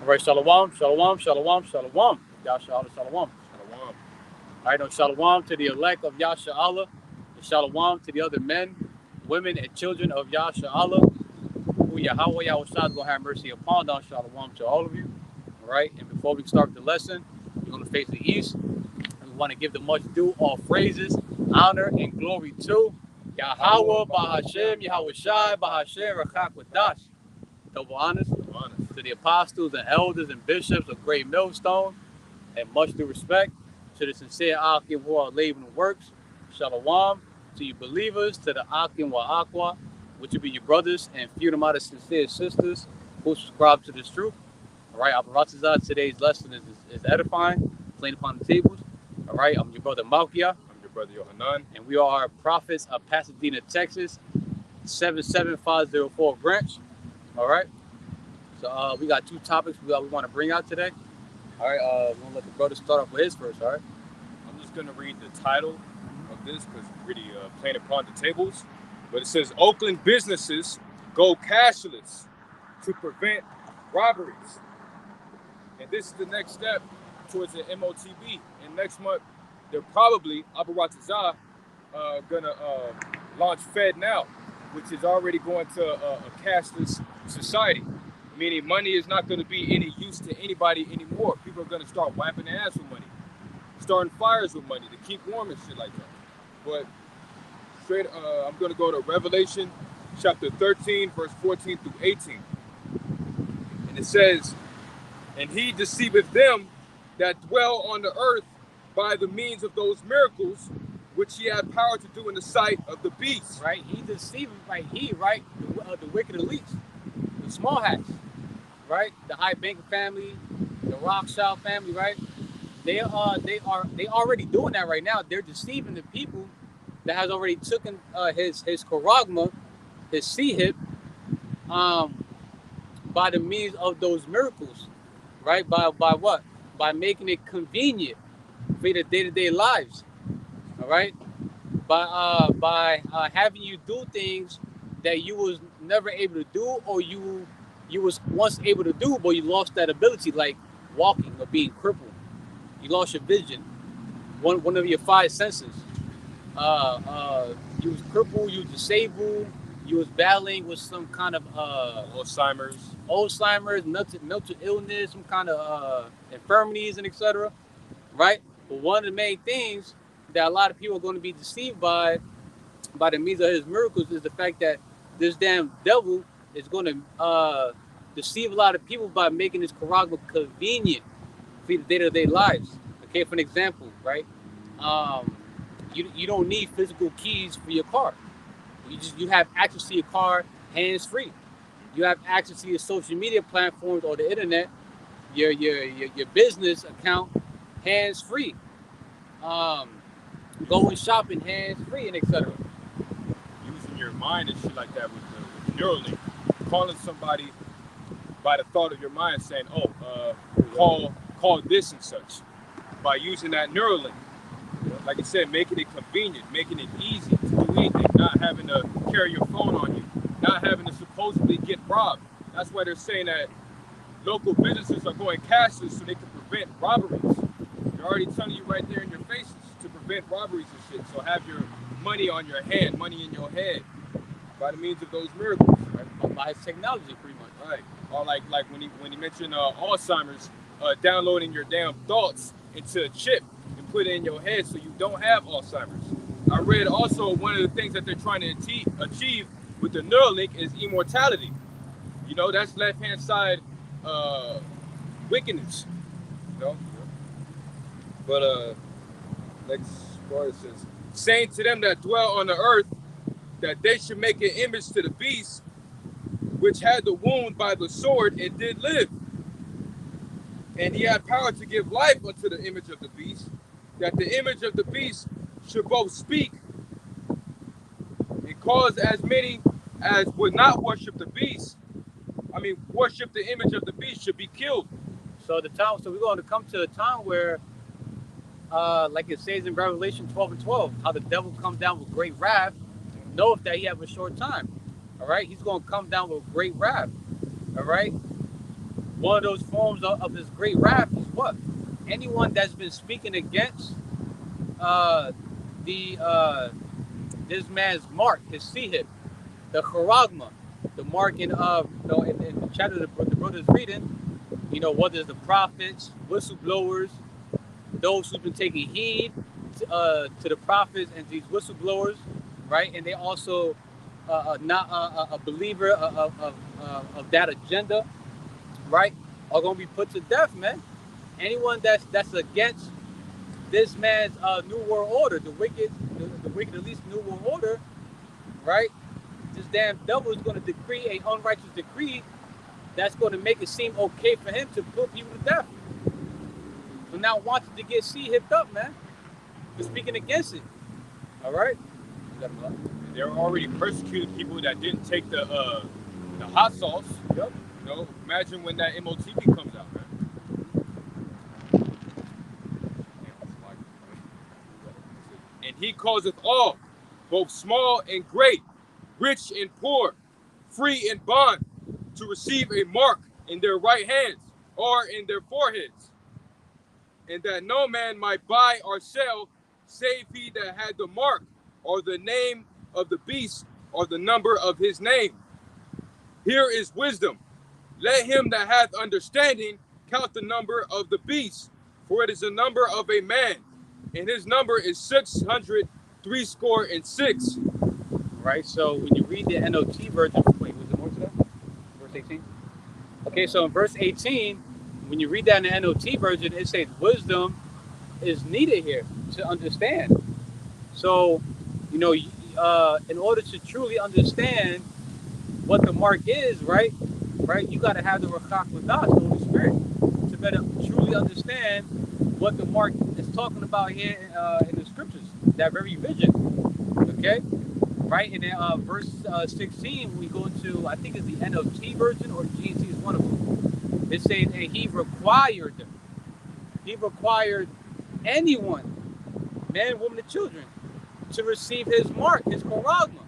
right, shalom, shalom, shalom, shalom. Yahshua Allah, shalom. Shalom. All right, no, shalom to the elect of Yahshua Allah, and shalom to the other men, women, and children of Yahshua Allah, who YAHAWAH YAHWASHI is going to have mercy upon them. Shalom to all of you. All right, and before we start the lesson, we're going to face the east. We want to give the much due all phrases, honor, and glory to YAHAWAH, BAHASHAM, YAHAWASHI, BAHASHAM, HAQADASH. Double honors to the apostles and elders and bishops of Great Millstone, and much due respect to the sincere Akim who are labor and works. Shalom to you believers, to the Akim wa Aqua, which will be your brothers and few of my sincere sisters who subscribe to this truth. All right, Abaratazah, today's lesson is edifying, playing upon the tables. All right, I'm your brother Malkia. I'm your brother Yohanan. And we are prophets of Pasadena, Texas, 77504 branch. All right, so we got two topics we want to bring out today. All right, we're going to let the brother start off with his first, all right? I'm just going to read the title of this because it's really playing upon the tables. But it says, Oakland businesses go cashless to prevent robberies. And this is the next step towards the MOTB. And next month, they're probably, Abaratazah, going to launch FedNow, which is already going to a cashless society. Meaning money is not going to be any use to anybody anymore. People are going to start wiping their ass with money, starting fires with money to keep warm and shit like that. But straight, I'm going to go to Revelation chapter 13, verse 14 through 18. And it says, and he deceiveth them that dwell on the earth by the means of those miracles which he had power to do in the sight of the beast. Right? He deceived, right? The wicked elites, the small hats. Right, the high banking family, the RAWCHAA family, right? They already doing that right now. They're deceiving the people that has already taken his 𝐤𝐄𝐅𝐄, his C-hip, by the means of those miracles, right? By what? By making it convenient for their day-to-day lives, all right? By having you do things that you was never able to do, or you was once able to do, but you lost that ability, like walking or being crippled. You lost your vision, one of your five senses. You was crippled, you was disabled, you was battling with some kind of Alzheimer's, mental illness, some kind of infirmities, and etc. Right? But one of the main things that a lot of people are going to be deceived by the means of his miracles is the fact that this damn devil is going to deceive a lot of people by making this 𝐤𝐿𝐄 convenient for the day-to-day lives. Okay, for an example, right? You don't need physical keys for your car. You have access to your car hands-free. You have access to your social media platforms or the internet, your business account hands-free. Going shopping hands-free and etc. Using your mind and shit like that with the Neuralink. Calling somebody by the thought of your mind saying, call this and such. By using that Neuralink. Like I said, making it convenient, making it easy to do anything, not having to carry your phone on you, not having to supposedly get robbed. That's why they're saying that local businesses are going cashless so they can prevent robberies. They're already telling you right there in your faces to prevent robberies and shit. So have your money on your hand, money in your head, by the means of those miracles. Right? By his technology, pretty much. Right. Or like when he mentioned Alzheimer's, downloading your damn thoughts into a chip and put it in your head so you don't have Alzheimer's. I read also one of the things that they're trying to achieve with the Neuralink is immortality. You know, that's left-hand side wickedness. You know? But next part says, saying to them that dwell on the earth that they should make an image to the beast which had the wound by the sword and did live. And he had power to give life unto the image of the beast, that the image of the beast should both speak and cause as many as would not worship the beast, worship the image of the beast, should be killed. So we're going to come to a time where, like it says in Revelation 12:12, how the devil comes down with great wrath, knoweth that he have a short time. All right, he's going to come down with great wrath. All right, one of those forms of his great wrath is what? Anyone that's been speaking against this man's mark, his sihib, the charagma, the marking of, in the chapter the brother is reading, whether it's the prophets, whistleblowers, those who've been taking heed to the prophets and these whistleblowers, right? And they also not a believer of that agenda, right? Are going to be put to death, man. Anyone that's against this man's new world order, the wicked at least new world order, right? This damn devil is going to decree a unrighteous decree that's going to make it seem okay for him to put people to death. So now wanting to get hipped up, man, for speaking against it. All right. They're already persecuting people that didn't take the hot sauce. Yep. Imagine when that MOTP comes out, man. And he causeth all, both small and great, rich and poor, free and bond, to receive a mark in their right hands or in their foreheads, and that no man might buy or sell, save he that had the mark, or the name of the beast, or the number of his name. Here is wisdom. Let him that hath understanding count the number of the beast, for it is the number of a man, and his number is 666. Right, so when you read the NOT version, wait, was it more to that? Verse 18? Okay, so in verse 18, when you read that in the NOT version, it says wisdom is needed here to understand. So, in order to truly understand what the mark is, right, you got to have the RAWCHAA the Holy Spirit, to better truly understand what the mark is talking about here in the scriptures, that very vision, okay? Right, and then verse 16, we go to, I think it's the NOT version, or GNT is one of them. It says, and he required anyone, man, woman, and children, to receive his mark, his charagma.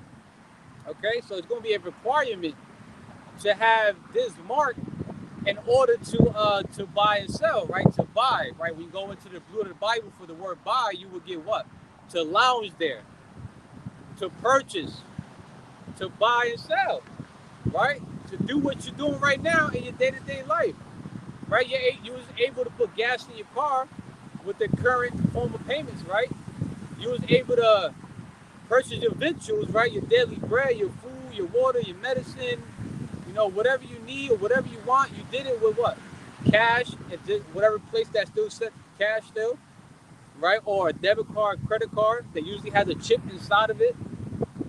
Okay, so it's going to be a requirement to have this mark in order to buy and sell, right? To buy, right? When you go into the blue of the Bible for the word buy, you will get what? To lounge there, to purchase, to buy and sell, right? To do what you're doing right now in your day-to-day life, right? You was able to put gas in your car with the current form of payments, right? You was able to purchase your victuals, right? Your daily bread, your food, your water, your medicine, whatever you need or whatever you want, you did it with what? Cash, and whatever place that still set cash still, right? Or a debit card, credit card that usually has a chip inside of it,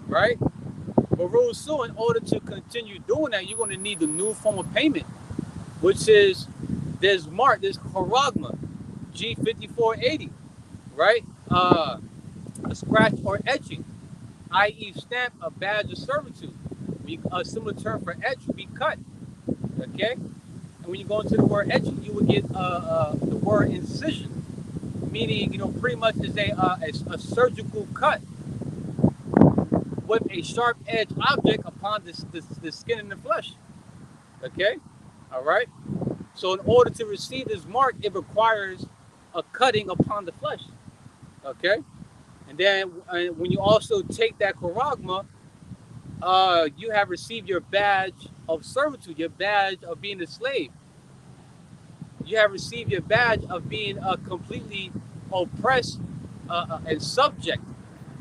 right? But real soon, in order to continue doing that, you're going to need the new form of payment, which is this mark, this charagma, G5480, right? A scratch or etching, i.e. stamp, a badge of servitude. A similar term for etch would be cut, okay? And when you go into the word etching, you would get the word incision, meaning, pretty much is a surgical cut with a sharp edge object upon the skin and the flesh, okay? All right? So in order to receive this mark, it requires a cutting upon the flesh, okay? And then when you also take that charagma, you have received your badge of servitude, your badge of being a slave. You have received your badge of being completely oppressed and subject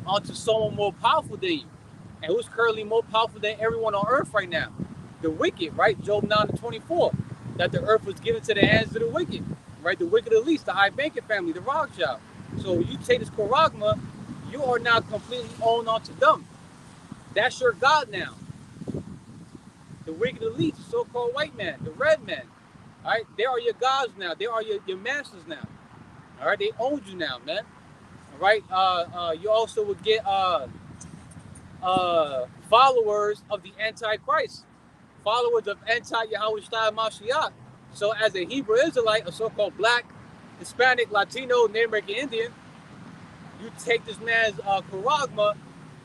onto someone more powerful than you. And who's currently more powerful than everyone on earth right now? The wicked, right? Job 9:24, that the earth was given to the hands of the wicked, right? The wicked at least, the high banking family, the RAWCHAA. So you take this charagma, you are now completely owned onto them. That's your God now. The wicked elite, the so-called white man, the red man. All right, they are your gods now. They are your masters now. All right, they own you now, man. All right, you also would get followers of the Antichrist, followers of anti-YAHAWASHI Mashiach. So as a Hebrew Israelite, a so-called black, Hispanic, Latino, Native American Indian, you take this man's charagma,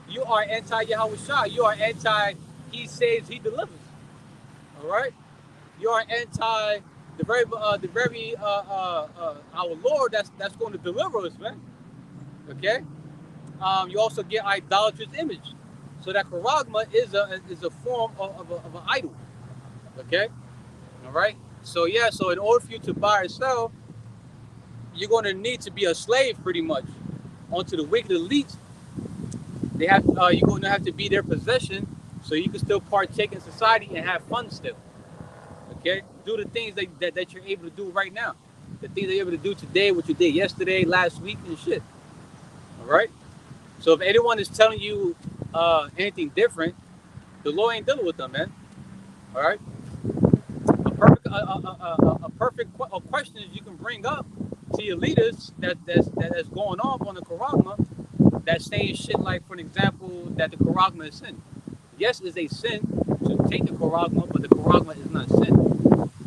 you are anti-YAHAWASHI. You are anti, he saves, he delivers. All right? You are anti our Lord that's going to deliver us, man. Okay. You also get idolatrous image. So that charagma is a form of an idol. Okay. All right. So yeah. So in order for you to buy or sell, you're going to need to be a slave, pretty much, onto the wicked elites. You're going to have to be their possession, so you can still partake in society and have fun still. Okay. Do the things that you're able to do right now. The things that you're able to do today, what you did yesterday, last week, and shit. All right. So if anyone is telling you anything different, the law ain't dealing with them, man. All right. A question you can bring up to your leaders that's going on the charagma, that's saying shit like, for an example, that the charagma is sin. Yes, it's a sin to take the charagma, but the charagma is not sin.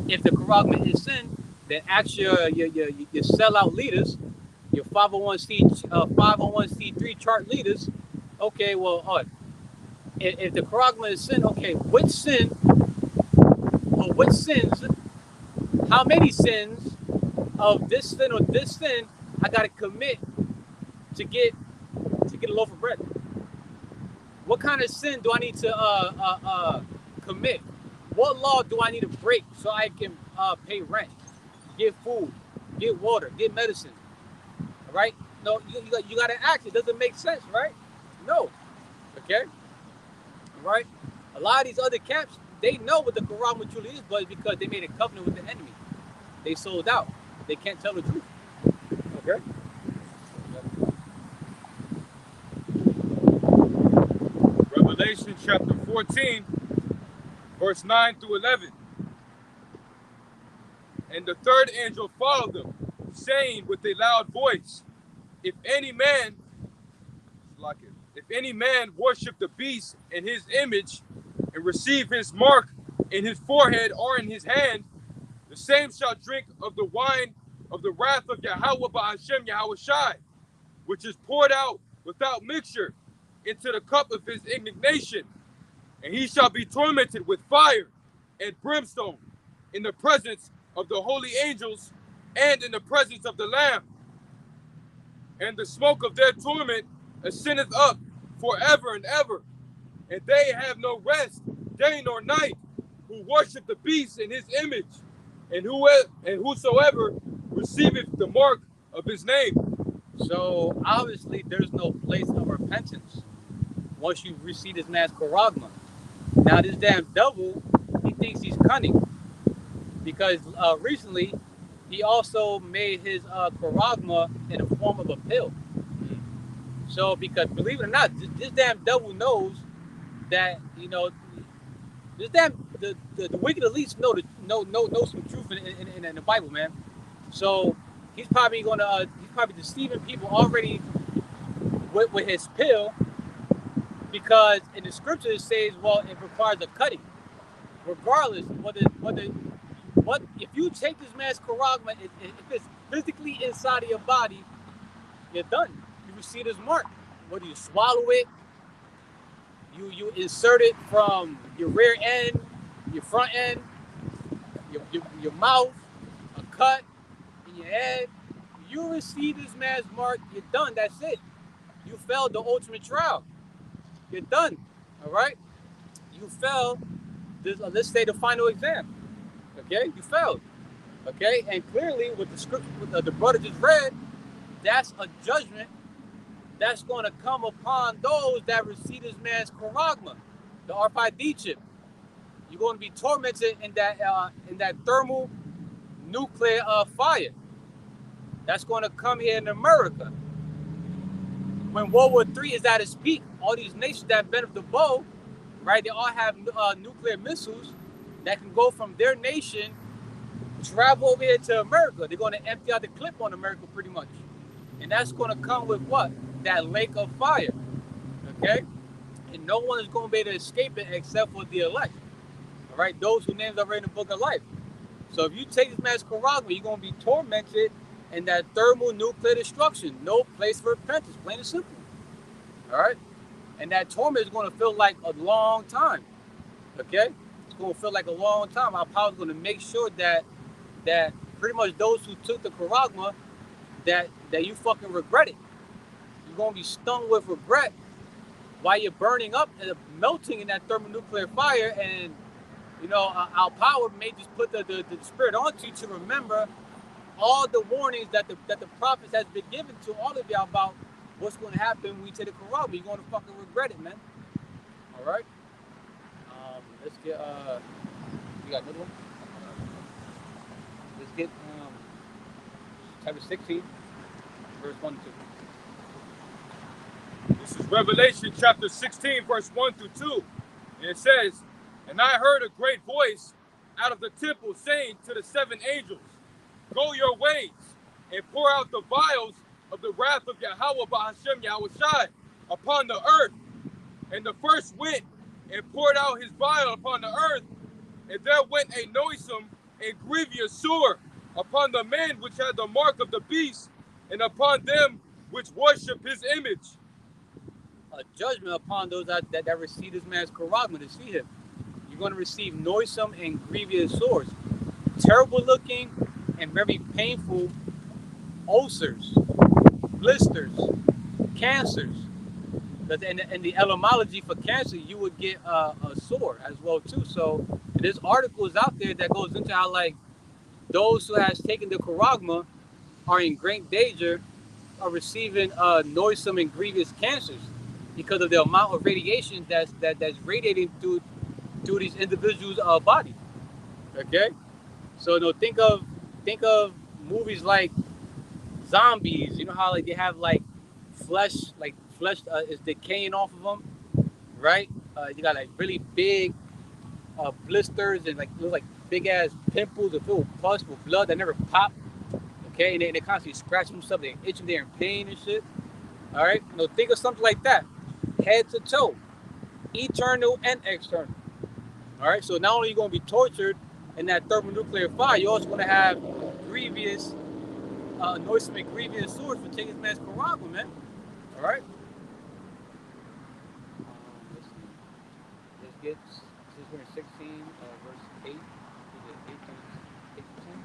If the charagma is sin, then ask your sellout leaders, your 501c3 chart leaders. Okay, well, all right. If the charagma is sin, okay, which sin or which sins? How many sins of this sin or this sin I gotta commit to get a loaf of bread? What kind of sin do I need to commit? What law do I need to break so I can pay rent, get food, get water, get medicine? All right? No, you got to act. It doesn't make sense, right? No. Okay? All right? A lot of these other camps, they know what the Quran truly is, but it's because they made a covenant with the enemy. They sold out. They can't tell the truth. Okay? Revelation chapter 14, verse 9 through 11. And the third angel followed them, saying with a loud voice, if any man worship the beast in his image and receive his mark in his forehead or in his hand, the same shall drink of the wine of the wrath of YAHAWAH BAHASHAM YAHAWASHI, which is poured out without mixture into the cup of his indignation. And he shall be tormented with fire and brimstone in the presence of the holy angels and in the presence of the Lamb. And the smoke of their torment ascendeth up forever and ever. And they have no rest day nor night who worship the beast in his image, and whosoever receiveth the mark of his name. So obviously there's no place of repentance once you receive this man's charagma. Now this damn devil, he thinks he's cunning, because recently he also made his charagma in the form of a pill. So because, believe it or not, this damn devil knows that, this damn the wicked elites know some truth in the Bible, man. So he's probably deceiving people already with his pill, because in the scripture it says, well, it requires a cutting. Regardless, what if you take this man's charagma, if it's physically inside of your body, you're done. You receive his mark. Whether you swallow it, you insert it from your rear end, your front end, your mouth, a cut in your head, you receive this man's mark, you're done. That's it. You failed the ultimate trial. You're done. All right? You failed this, let's say, the final exam. Okay? You failed. Okay? And clearly, with the scripture the brother just read, that's a judgment that's going to come upon those that receive this man's charagma, the RFID chip. You're going to be tormented in that thermal nuclear fire. That's going to come here in America. When World War III is at its peak, all these nations that bend the bow, right? They all have nuclear missiles that can go from their nation, travel over here to America. They're going to empty out the clip on America, pretty much. And that's going to come with what? That lake of fire. Okay? And no one is going to be able to escape it except for the elect. All right? Those whose names are written in the book of life. So if you take this man's charagma, you're going to be tormented in that thermonuclear destruction. No place for repentance, plain and simple. All right? And that torment is going to feel like a long time. Okay? going to feel like a long time. Our power is going to make sure that pretty much those who took the charagma, that you fucking regret it. You're going to be stung with regret while you're burning up and melting in that thermonuclear fire. And, you know, our power may just put the spirit onto you to remember all the warnings that the prophets has been given to all of y'all about what's going to happen when we take the charagma. You're going to fucking regret it, man. All right? Let's get, you got another one? Let's get chapter 16, verse 1 and 2. This is Revelation chapter 16, verse 1 through 2. And it says, "And I heard a great voice out of the temple saying to the 7 angels, Go your ways, and pour out the vials of the wrath of Yahawah BAHASHAM YAHWASHI upon the earth. And the first went and poured out his vial upon the earth, and there went a noisome and grievous sore upon the men which had the mark of the beast, and upon them which worship his image." A judgment upon those that receive this man's charagma to see him. You're going to receive noisome and grievous sores, terrible looking and very painful ulcers, blisters, cancers. In the etymology for cancer, you would get a sore as well too. So there's articles out there that goes into how like those who has taken the charagma are in great danger of receiving noisome and grievous cancers because of the amount of radiation that's radiating through these individuals' body. Okay, so you know, think of movies like zombies. You know how like they have like flesh is decaying off of them, right? You got like really big blisters and like look like big ass pimples that fill with pus with blood that never pop. Okay, and they constantly scratching themselves, they itching, they're in pain and shit. All right, you know, think of something like that, head to toe, eternal and external. All right, so not only are you going to be tortured in that thermonuclear fire, you're also going to have grievous, noisome and grievous sores for taking this man's charagma, man. All right. Let's get this is 16, verse 8 to the 8 to 10.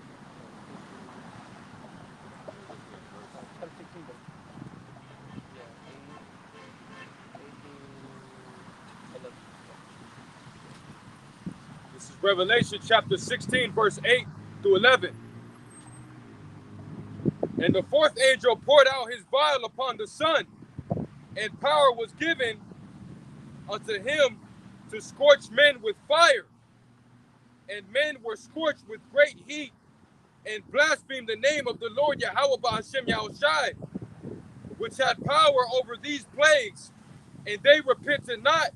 Chapter 16, but yeah, 8 to 11. This is Revelation chapter 16, verse 8 through 11. "And the 4th angel poured out his vial upon the sun, and power was given unto him to scorch men with fire. And men were scorched with great heat, and blasphemed the name of the Lord Yahawah BAHASHAM YAHWASHI, which had power over these plagues, and they repented not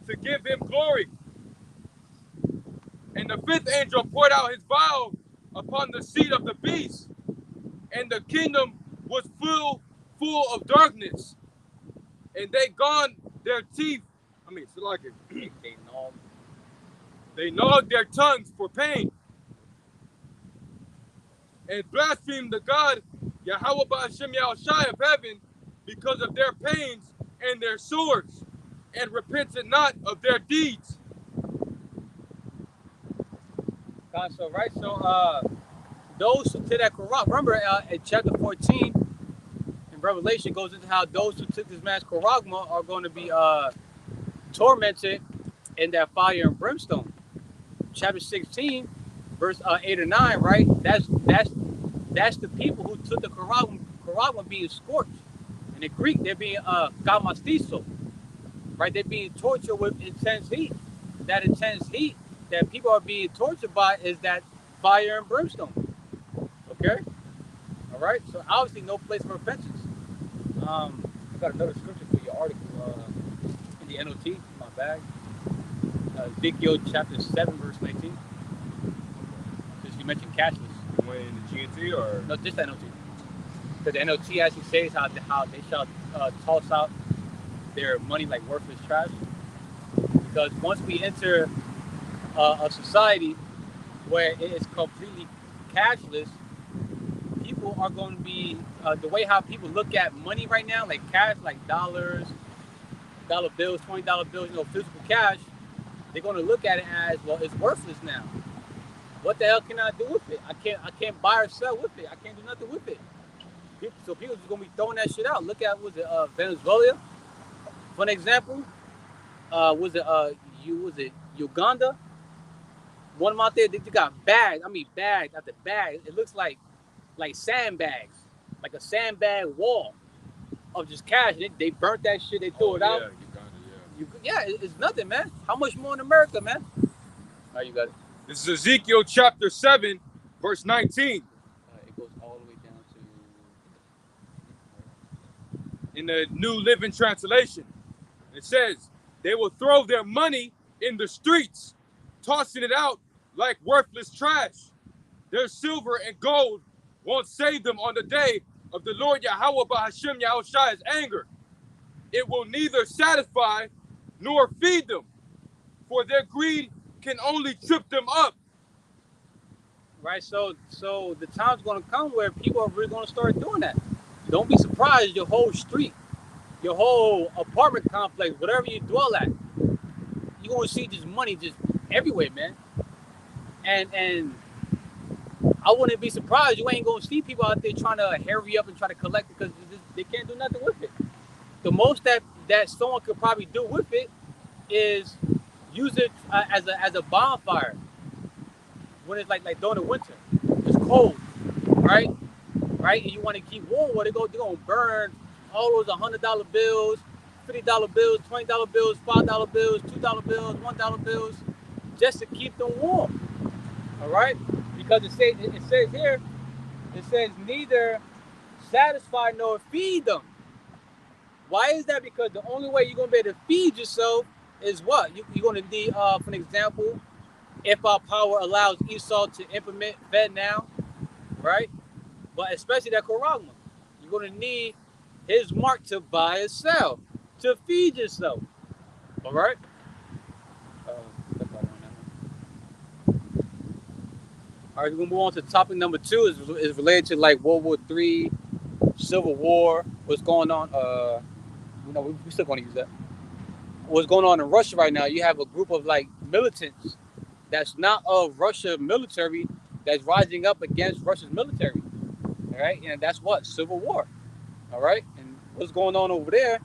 to give him glory. And the 5th angel poured out his vial upon the seat of the beast, and the kingdom was full of darkness. And they gone their teeth. It's like they gnawed their tongues for pain, and blasphemed the God Yahawah BAHASHAM YAHWASHI of heaven because of their pains and their sores, and repented not of their deeds." So right, so those who took that charagma, remember in chapter 14 in Revelation goes into how those who took this man's charagma are going to be tormented in that fire and brimstone. Chapter 16, verse 8 or 9, right? That's the people who took the charagma being scorched. In the Greek, they're being kamastiso, right? They're being tortured with intense heat. That intense heat that people are being tortured by is that fire and brimstone. Okay? All right? So obviously no place for repentance. I got another scripture for your article in the NOT, in my bag. Ezekiel chapter 7, verse 19. Since you mentioned cashless. You went in the GNT or? No, just NOT. Because the NOT actually says how they shall toss out their money like worthless trash. Because once we enter a society where it is completely cashless, people are going to be the way how people look at money right now, like cash, like dollars, dollar bills, $20 bills, physical cash. they're going to look at it as, well, it's worthless now. What the hell can I do with it? I can't buy or sell with it. I can't do nothing with it. So people just going to be throwing that shit out. Look at, was it Venezuela, for an example? Was it Uganda? One of them out there, they got bags. I mean, bags after bags. It looks like sandbags, like a sandbag wall of just cash. They burnt that shit. They threw it out. Yeah, it's nothing, man. How much more in America, man? Now you got it. This is Ezekiel chapter 7, verse 19. It goes all the way down to... In the New Living Translation, it says, they will throw their money in the streets, tossing it out like worthless trash. Their silver and gold won't save them on the day of the Lord Yahawah BAHASHAM Yahushua's anger. It will neither satisfy nor feed them, for their greed can only trip them up. Right, so the time's going to come where people are really going to start doing that. Don't be surprised. Your whole street, your whole apartment complex, whatever you dwell at, you're going to see just money just everywhere, man. And I wouldn't be surprised. You ain't going to see people out there trying to hurry up and try to collect it because they can't do nothing with it. The most that someone could probably do with it is use it as a bonfire when it's like during the winter. It's cold, right? And you want to keep warm. Well, they're going to burn all those $100 bills, $50 bills, $20 bills, $5 bills, $2 bills, $1 bills, just to keep them warm. All right, because it says here, it says neither satisfy nor feed them. Why is that? Because the only way you're gonna be able to feed yourself is what? You're gonna need, for an example, if our power allows Esau to implement Fed now, right? But especially that Koragma, you're gonna need his mark to buy and sell, to feed yourself. All right. All right, we're gonna move on to topic number 2. Is related to like World War III, Civil War, what's going on. We still gonna use that. What's going on in Russia right now? You have a group of like militants that's not of Russia military that's rising up against Russia's military. All right, and that's what? Civil War. All right, and what's going on over there?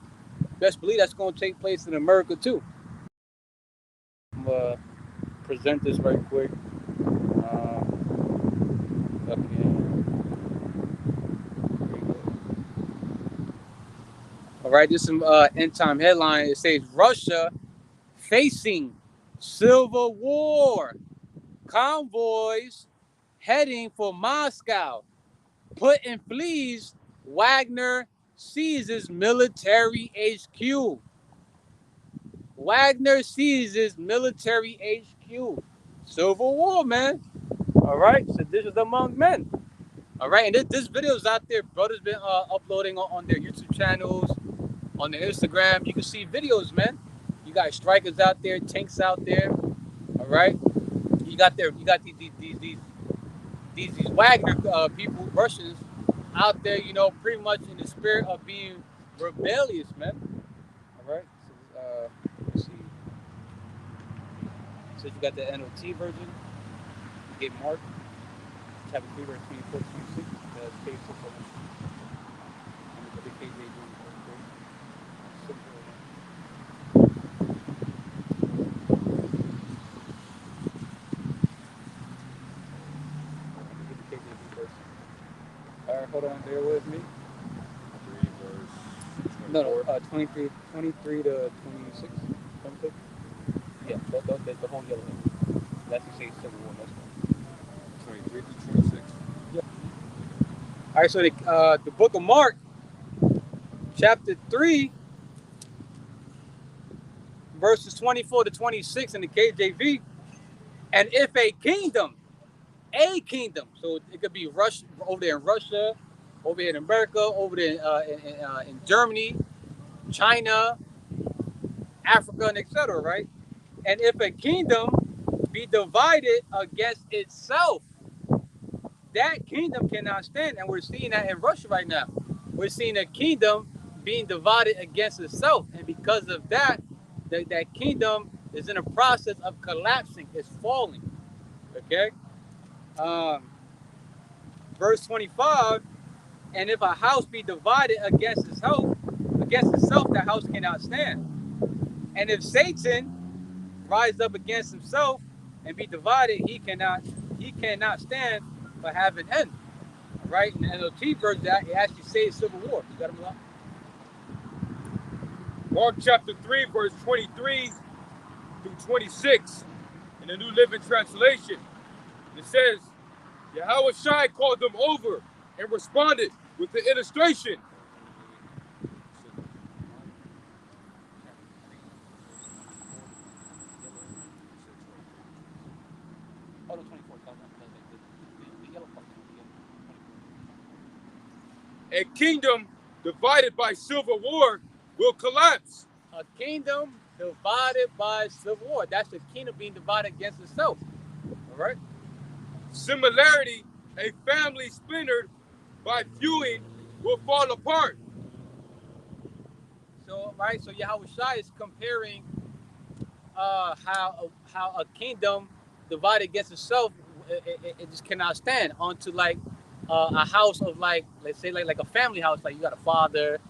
Best believe that's gonna take place in America too. I'm gonna present this right quick. All right, this is some end time headline. It says Russia facing civil war. Convoys heading for Moscow. Putin flees. Wagner seizes military HQ. Wagner seizes military HQ. Civil war, man. All right, so this is among men. All right, and this video is out there. Brothers been uploading on their YouTube channels, on their Instagram. You can see videos, man. You got strikers out there, tanks out there. All right, you got these Wagner people, Russians, out there. You know, pretty much in the spirit of being rebellious, man. All right, so let's see. So you got the NOT version. You get marked. Chapter 3, verse 24, 26. That's page 6 of it. And the KJ doing All right, hold on, bear with me. 3 verse 24. No, 23 to 26. 26? Yeah, that's the whole yellow thing. That's the same Civil War. That's fine. 23 to 26. Yeah. All right, so the book of Mark, chapter 3, verses 24 to 26 in the KJV. And if a kingdom, so it could be Russia, over there in Russia, over here in America, over there in Germany, China, Africa, and etc., right? And if a kingdom be divided against itself, that kingdom cannot stand. And we're seeing that in Russia right now. We're seeing a kingdom being divided against itself. And because of that, that kingdom is in a process of collapsing, it's falling. Okay? Verse 25, and if a house be divided against itself, that house cannot stand. And if Satan rise up against himself and be divided, he cannot stand but have an end. Right? In the NLT version, that it actually says civil war. You got him up? Mark chapter 3, verse 23 through 26 in the New Living Translation. It says, YAHAWASHI called them over and responded with the illustration. A kingdom divided by civil war will collapse. A kingdom divided by civil war. That's the kingdom being divided against itself. All right? Similarly, a family splintered by feuding will fall apart. So, right, so YAHAWASHI is comparing how a kingdom divided against itself, it just cannot stand onto like a house of like, let's say like a family house, like you got a father,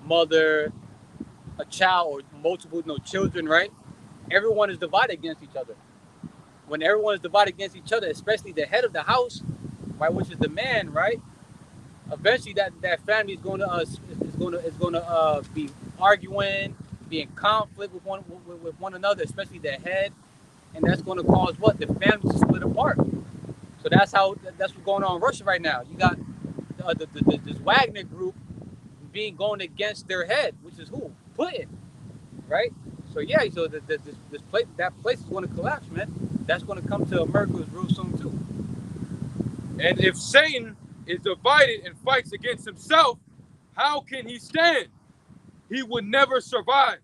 mother, a child, or multiple children, right? Everyone is divided against each other. When everyone is divided against each other, especially the head of the house, right, which is the man, right? Eventually, that family is going to be arguing, be in conflict with one another, especially the head, and that's going to cause what? The family to split apart. So that's what's going on in Russia right now. You got this Wagner group going against their head, which is who? Putin, right? So yeah, so that place is going to collapse, man. That's going to come to America's real soon too. And if Satan is divided and fights against himself, how can he stand? He would never survive.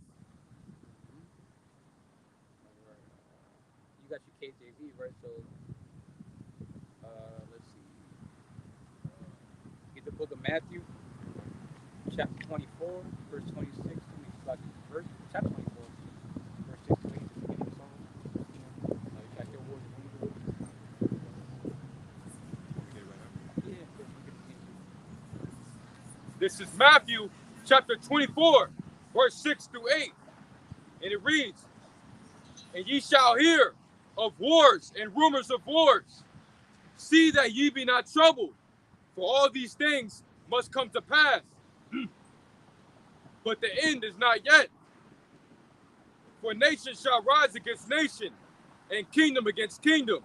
You got your KJV, right? So let's see. Get the book of Matthew, chapter 24, verse 26. Verse chapter 24, verse 6 to 8. This is Matthew chapter 24, verse 6 through 8. And it reads, and ye shall hear of wars and rumors of wars. See that ye be not troubled, for all these things must come to pass. But the end is not yet. For nation shall rise against nation, and kingdom against kingdom.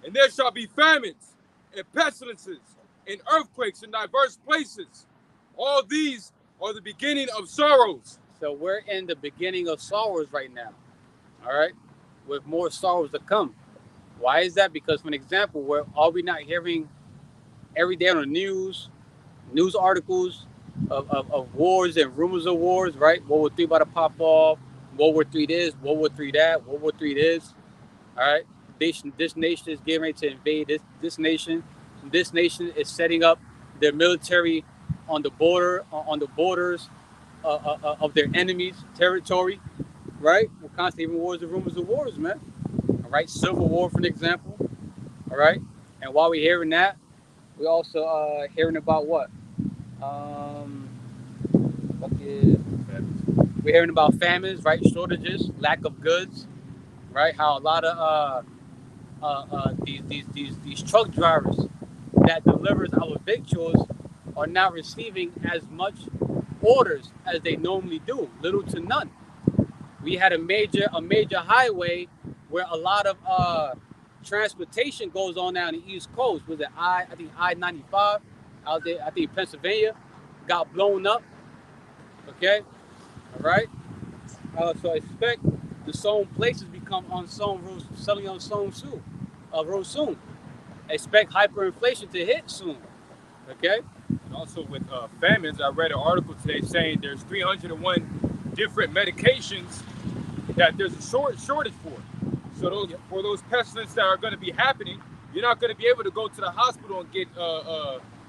And there shall be famines, and pestilences, and earthquakes in diverse places. All these are the beginning of sorrows. So we're in the beginning of sorrows right now. All right? With more sorrows to come. Why is that? Because, for an example, are we not hearing every day on the news articles of wars and rumors of wars, right? World War III about to pop off. World War III this, World War III that, World War III this. All right? This nation is getting ready to invade this nation. This nation is setting up their military on the borders of their enemies' territory, right? We're constantly hearing wars and rumors of wars, man. All right? Civil War, for an example. All right? And while we're hearing that, we're also hearing about what? We're hearing about famines, right? Shortages, lack of goods, right? How a lot of these truck drivers that delivers our victuals are not receiving as much orders as they normally do, little to none. We had a major highway where a lot of transportation goes on down the East Coast. Was it I think I-95 out there? I think Pennsylvania got blown up. Okay, all right. So expect the sown places become unsown roads, selling unsown roads soon. Expect hyperinflation to hit soon. Okay. And also with famines, I read an article today saying there's 301 different medications that there's a shortage for. So for those pestilence that are going to be happening, you're not going to be able to go to the hospital and get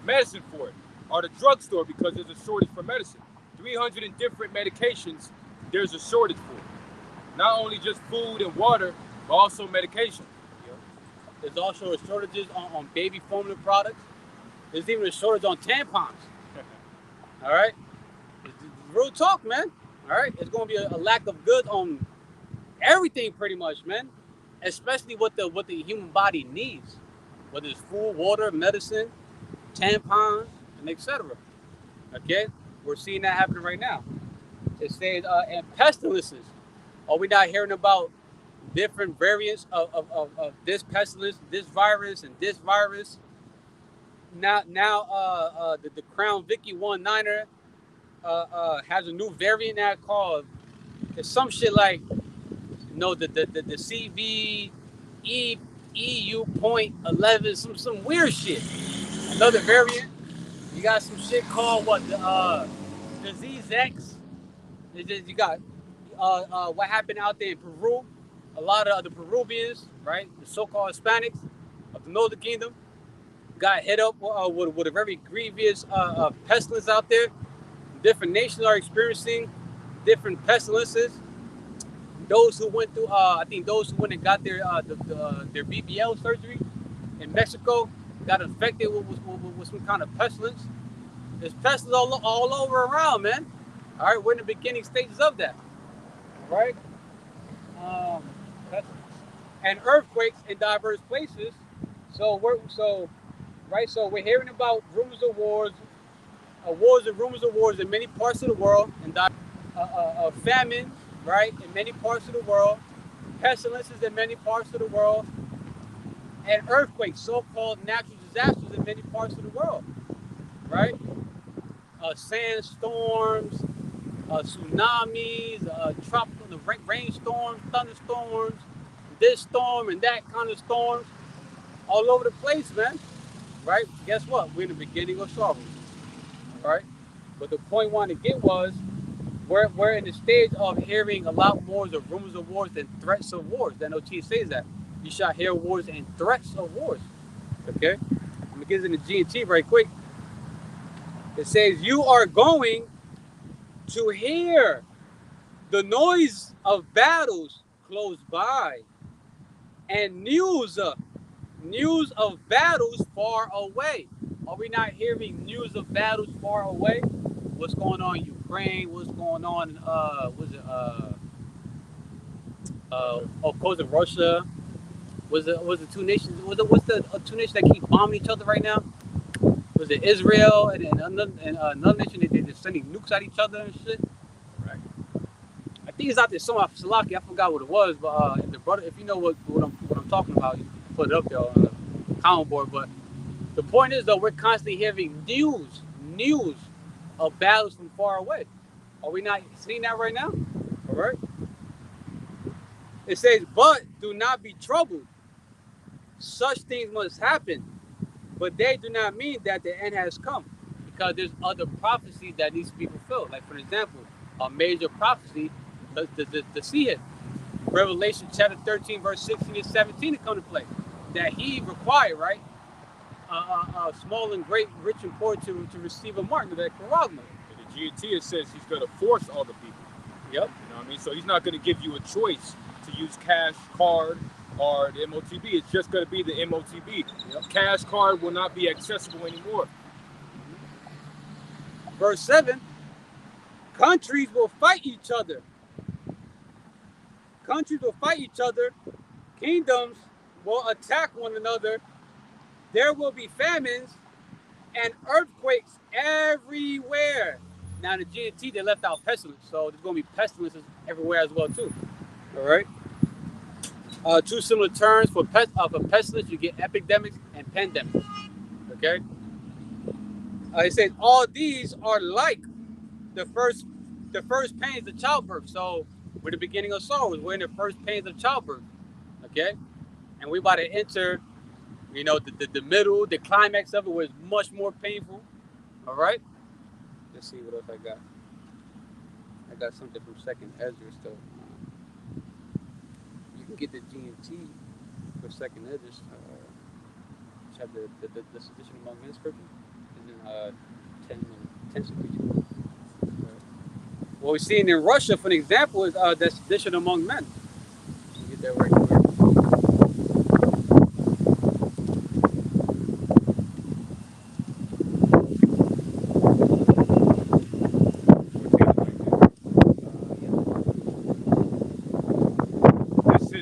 medicine for it, or the drugstore, because there's a shortage for medicine. 300 different medications, there's a shortage for. not only just food and water, but also medication. There's also shortages on baby formula products. There's even a shortage on tampons. All right, it's real talk, man. All right, it's going to be a lack of goods on everything, pretty much, man. Especially what the human body needs, whether it's food, water, medicine, tampons, and etc. Okay, we're seeing that happening right now. It says and pestilences. Are we not hearing about different variants of this pestilence, this virus, and this virus? Now, the Crown Vicky 19er has a new variant now called, it's some shit like, the CV EU.11, some weird shit. Another variant. You got some shit called what, the disease X. You got what happened out there in Peru. A lot of the Peruvians, right, the so-called Hispanics of the Northern Kingdom, got hit up with a very grievous pestilence out there. Different nations are experiencing different pestilences. Those who went through, I think those who went and got their BBL surgery in Mexico got infected with some kind of pestilence. There's pestilence all over around, man. All right, we're in the beginning stages of that. All right, and earthquakes in diverse places. So we're hearing about rumors of wars and rumors of wars in many parts of the world, and famine, right, in many parts of the world, pestilences in many parts of the world, and earthquakes, so-called natural disasters in many parts of the world, right? Sandstorms, tsunamis, tropical rainstorms, thunderstorms, this storm and that kind of storms, all over the place, man. Right? Guess what? We're in the beginning of sorrow. Right? But the point I wanted to get was we're in the stage of hearing a lot more of rumors of wars than threats of wars. The NOT says that. You shall hear wars and threats of wars. Okay? I'm gonna get into G&T very quick. It says you are going to hear the noise of battles close by and news of battles far away. Are we not hearing news of battles far away? What's going on in Ukraine? What's going on in of course in Russia? Was the two nations? What's the two nations that keep bombing each other right now? Was it Israel and another nation they're sending nukes at each other and shit? Right. I think it's out there somewhere. Salaki, I forgot what it was, but if you know what I'm talking about, you can put it up there on the comment board. But the point is, though, we're constantly hearing news of battles from far away. Are we not seeing that right now? All right. It says, but do not be troubled. Such things must happen, but they do not mean that the end has come, because there's other prophecies that needs to be fulfilled. Like, for example, a major prophecy, the see it. Revelation chapter 13, verse 16 and 17 to come to play. That he required, right? Small and great, rich and poor to receive a mark of that charagma. In the G&T, it says he's going to force all the people. Yep. You know what I mean? So he's not going to give you a choice to use cash, card, or the MOTB. It's just going to be the MOTB. Yep. Cash card will not be accessible anymore. Verse 7, countries will fight each other. Countries will fight each other. Kingdoms will attack one another. There will be famines and earthquakes everywhere. Now, in the G&T, they left out pestilence, so there's going to be pestilences everywhere as well, too. All right? Two similar terms for pestilence, you get epidemics and pandemics. Okay? It says all these are like the first pains of childbirth. So we're the beginning of sorrows. We're in the first pains of childbirth. Okay? And we're about to enter, the middle, the climax of it was much more painful. All right? Let's see what else I got. I got something from Second Ezra still. You can get the G&T for Second Ezra. Chapter the sedition among men scripture is in 10 52. What we're seeing in Russia, for an example, is that sedition among men. Let me get that right quick.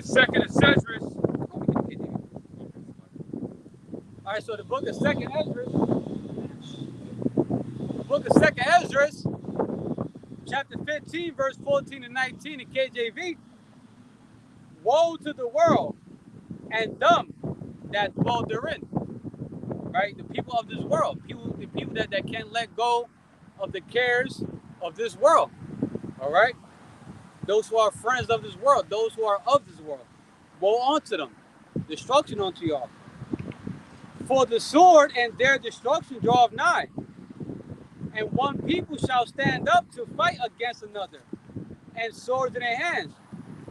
Second Esdras. All right, so the book of Second Esdras, chapter 15, verse 14 and 19 in KJV. Woe to the world and them that dwell therein. Right, the people of this world, the people that can't let go of the cares of this world. All right, those who are friends of this world, those who are of this world. Woe unto them, destruction unto y'all. For the sword and their destruction draweth nigh, and one people shall stand up to fight against another, and swords in their hands.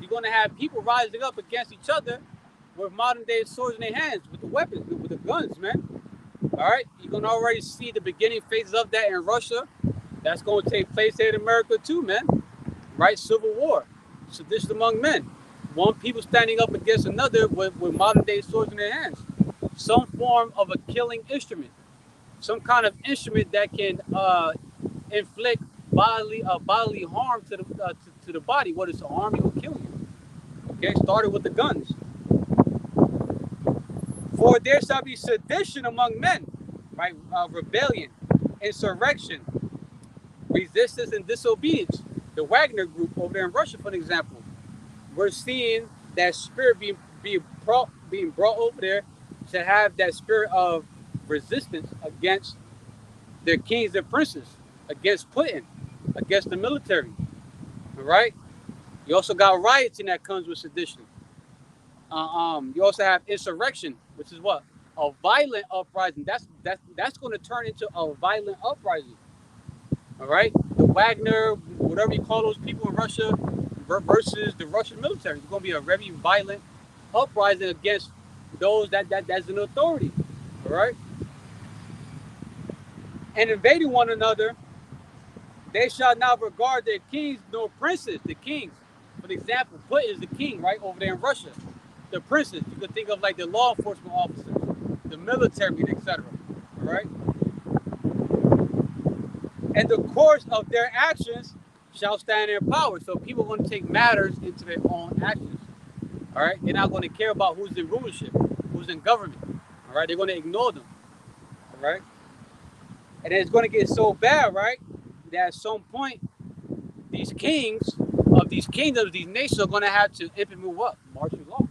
You're going to have people rising up against each other with modern day swords in their hands, with the weapons, with the guns, man. All right, you're going to already see the beginning phases of that in Russia. That's going to take place here in America too, man. Right, civil war, sedition among men. One people standing up against another with modern day swords in their hands. Some form of a killing instrument, some kind of instrument that can inflict bodily harm to the body. What is harm? It will kill you. Okay, started with the guns. For there shall be sedition among men, right? Rebellion, insurrection, resistance, and disobedience. The Wagner group over there in Russia, for an example, we're seeing that spirit being brought over there to have that spirit of resistance against their kings and princes, against Putin, against the military. All right. You also got rioting that comes with sedition. You also have insurrection, which is what? A violent uprising. That's going to turn into a violent uprising. All right. The Wagner, whatever you call those people in Russia, versus the Russian military. It's going to be a very violent uprising against those that's in authority. All right. And invading one another, they shall not regard their kings nor princes. The kings, for example, Putin is the king, right, over there in Russia. The princes, you could think of like the law enforcement officers, the military, etc. All right. And the course of their actions shall stand in power. So people are going to take matters into their own actions. All right. They're not going to care about who's in rulership, who's in government. All right. They're going to ignore them. All right. And it's going to get so bad, right, that at some point, these kings of these kingdoms, these nations are going to have to implement what? Martial law,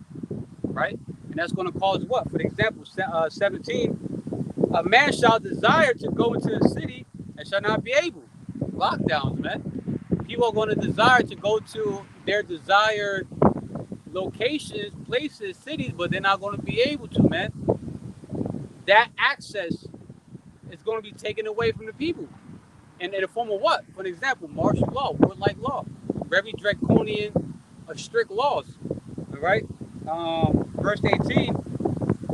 right? And that's going to cause what? For example, 17, a man shall desire to go into a city and shall not be able. Lockdowns, man. People are going to desire to go to their desired locations, places, cities, but they're not going to be able to, man. That access is going to be taken away from the people. And in the form of what? For example, martial law, warlike law, very draconian, strict laws. All right. Verse 18.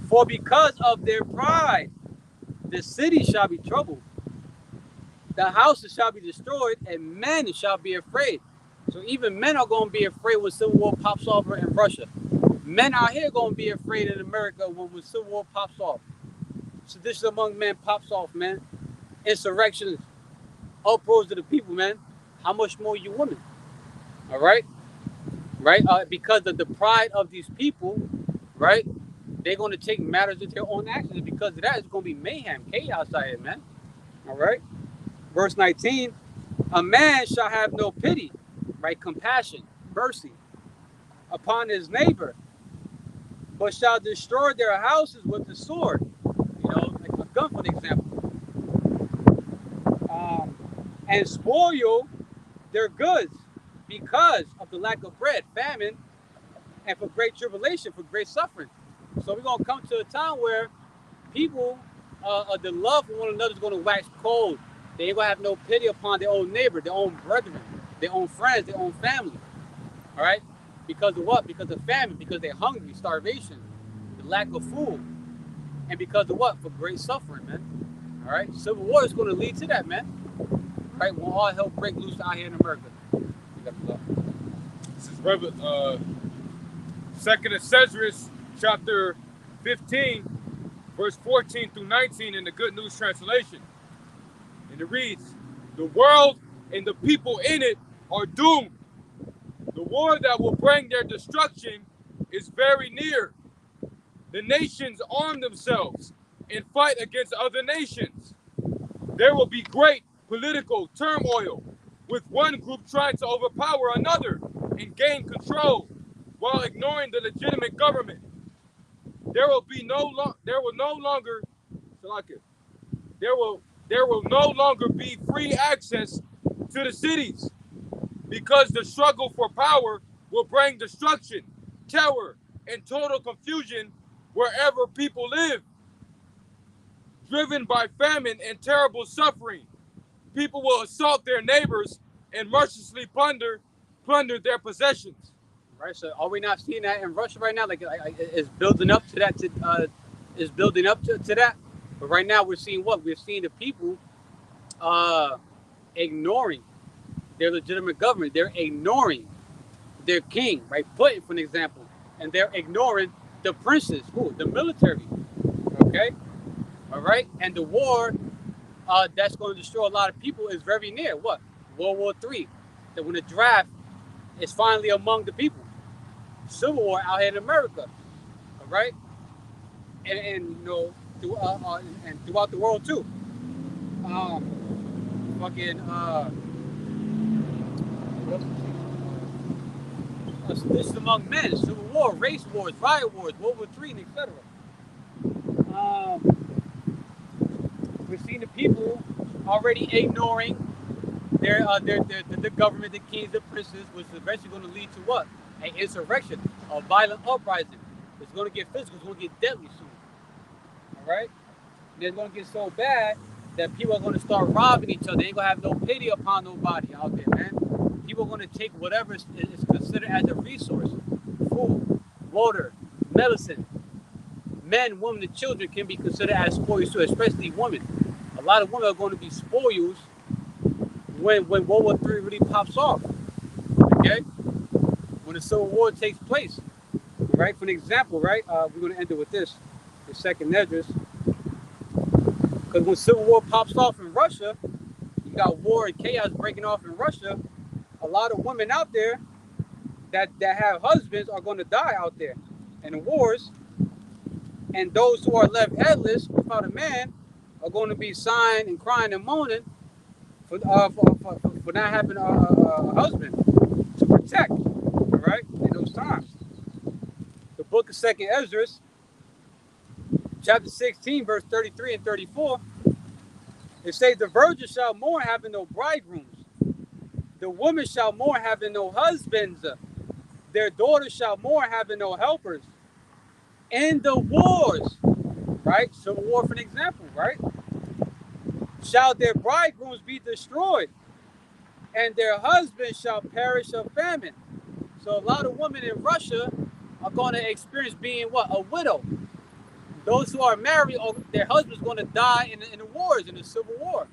For because of their pride, the city shall be troubled, the houses shall be destroyed, and men shall be afraid. So even men are going to be afraid when civil war pops off in Russia. Men out here going to be afraid in America when civil war pops off. Sedition among men pops off, man. Insurrections, uproars to the people, man. How much more you women? All right, right? Because of the pride of these people, right? They're going to take matters into their own actions. And because of that, it's going to be mayhem, chaos out here, man. All right. Verse 19, a man shall have no pity, right? Compassion, mercy upon his neighbor, but shall destroy their houses with the sword. You know, like a gun, for example. And spoil their goods because of the lack of bread, famine, and for great tribulation, for great suffering. So we're going to come to a time where people, the love for one another is going to wax cold. They ain't going to have no pity upon their own neighbor, their own brethren, their own friends, their own family. All right? Because of what? Because of famine, because they're hungry, starvation, the lack of food. And because of what? For great suffering, man. All right? Civil war is going to lead to that, man. right? When all hell break loose out here in America. This is 2nd Esdras, chapter 15, verse 14 through 19 in the Good News Translation. And it reads, "The world and the people in it are doomed. The war that will bring their destruction is very near. The nations arm themselves and fight against other nations. There will be great political turmoil, with one group trying to overpower another and gain control while ignoring the legitimate government. There will no longer be free access to the cities, because the struggle for power will bring destruction, terror, and total confusion wherever people live. Driven by famine and terrible suffering, people will assault their neighbors and mercilessly plunder their possessions." Right. So are we not seeing that in Russia right now? Like it's building up to that. It's building up to that. But right now we're seeing what? We're seeing the people ignoring their legitimate government. They're ignoring their king, right? Putin, for an example, and they're ignoring the princes, the military. Okay. All right. And the war that's going to destroy a lot of people is very near. What? World War III. That when the draft is finally among the people. Civil war out here in America. All right. And you know, throughout the world too. This is among men, civil war, race wars, riot wars, World War III, and etc. We're seeing the people already ignoring the government, the kings, the princes, which is eventually going to lead to what? An insurrection, a violent uprising. It's going to get physical. It's going to get deadly soon. All right? And it's going to get so bad that people are going to start robbing each other. They ain't going to have no pity upon nobody out there, man. People are going to take whatever is considered as a resource. Food, water, medicine. Men, women, and children can be considered as spoils too, especially women. A lot of women are going to be spoils when World War III really pops off. Okay? When the Civil War takes place. Right? For an example, right? We're going to end it with this. The 2nd Esdras. Because when Civil War pops off in Russia, you got war and chaos breaking off in Russia. A lot of women out there that have husbands are going to die out there in the wars. And those who are left headless without a man are going to be sighing and crying and moaning for not having a husband to protect, all right, in those times. The book of 2nd Esdras, chapter 16, verse 33 and 34, it says, "The virgin shall mourn having no bridegrooms. The woman shall mourn having no husbands. Their daughters shall mourn having no helpers. In the wars," right? Civil War, for an example, right? "Shall their bridegrooms be destroyed, and their husbands shall perish of famine." So a lot of women in Russia are going to experience being what? A widow. Those who are married, their husband's going to die in the wars, in the Civil War.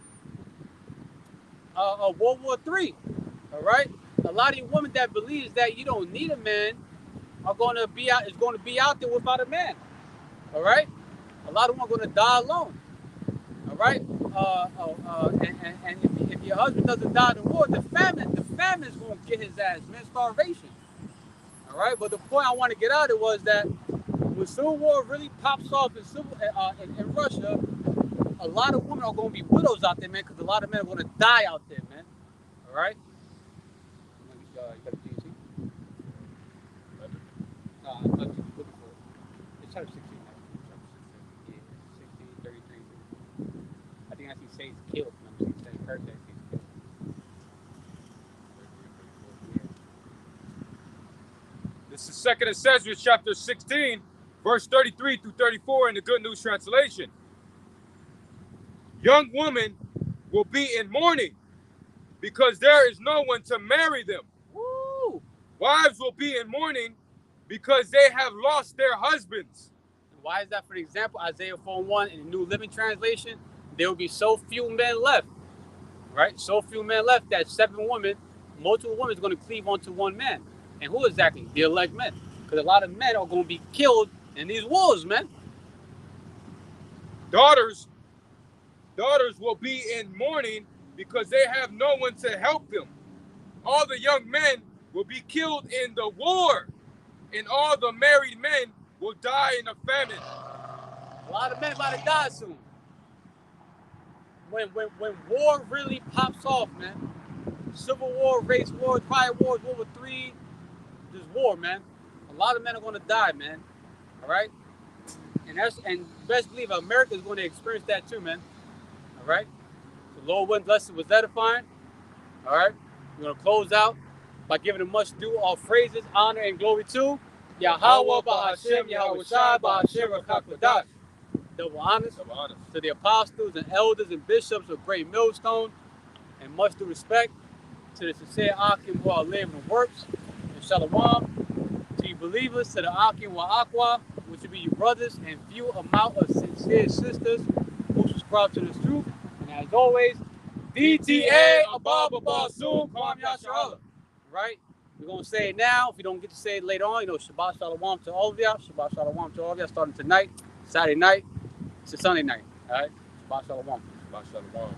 World War III, all right? A lot of you women that believes that you don't need a man are going to be out there without a man, all right? A lot of them are going to die alone, all right? And if your husband doesn't die in the war, the famine is going to get his ass, man, starvation, all right? But the point I want to get out of it was that when Civil War really pops off in Russia, a lot of women are going to be widows out there, man, because a lot of men are going to die out there, man, all right? You got a GC? No, I'm not looking for it. It's chapter 16. Yeah, 16, 33. I think I see Saints killed. I'm seeing Saints hurt. Saints killed. Yeah. This is 2nd Esdras, chapter 16, verse 33 through 34 in the Good News Translation. "Young women will be in mourning because there is no one to marry them. Woo! Wives will be in mourning because they have lost their husbands." And why is that? For example, Isaiah 4:1 in the New Living Translation, there will be so few men left right? So few men left that 7 women, multiple women is going to cleave onto one man. And who exactly? The elect men. Because a lot of men are going to be killed in these wars, man. Daughters will be in mourning because they have no one to help them. All the young men will be killed in the war, and all the married men will die in a famine. A lot of men about to die soon. When war really pops off, man, Civil War, race war, riot wars, World War III, this war, man, a lot of men are going to die, man. All right? And best believe America is going to experience that too, man. All right? So Lord willing, blessed was edifying. All right? We're going to close out by giving a much due all phrases, honor, and glory to YAHAWAH, BAHASHAM, YAHAWASHI, BAHASHAM, HAQADASH. Double honors to the apostles and elders and bishops of Great Millstone, and much due respect to the sincere Akim who are living and works, and shalom to you believers, to the Akim wa Aqua, which will be your brothers and few amount of sincere sisters who subscribe to this truth. And as always, DTA above Zoom, Kwam Yasharallah. Right? We're going to say it now. If you don't get to say it later on, Shabbat Shalom to all of y'all. Shabbat Shalom to all of y'all starting tonight, Saturday night, to Sunday night. All right? Shabbat Shalom. Shabbat Shalom.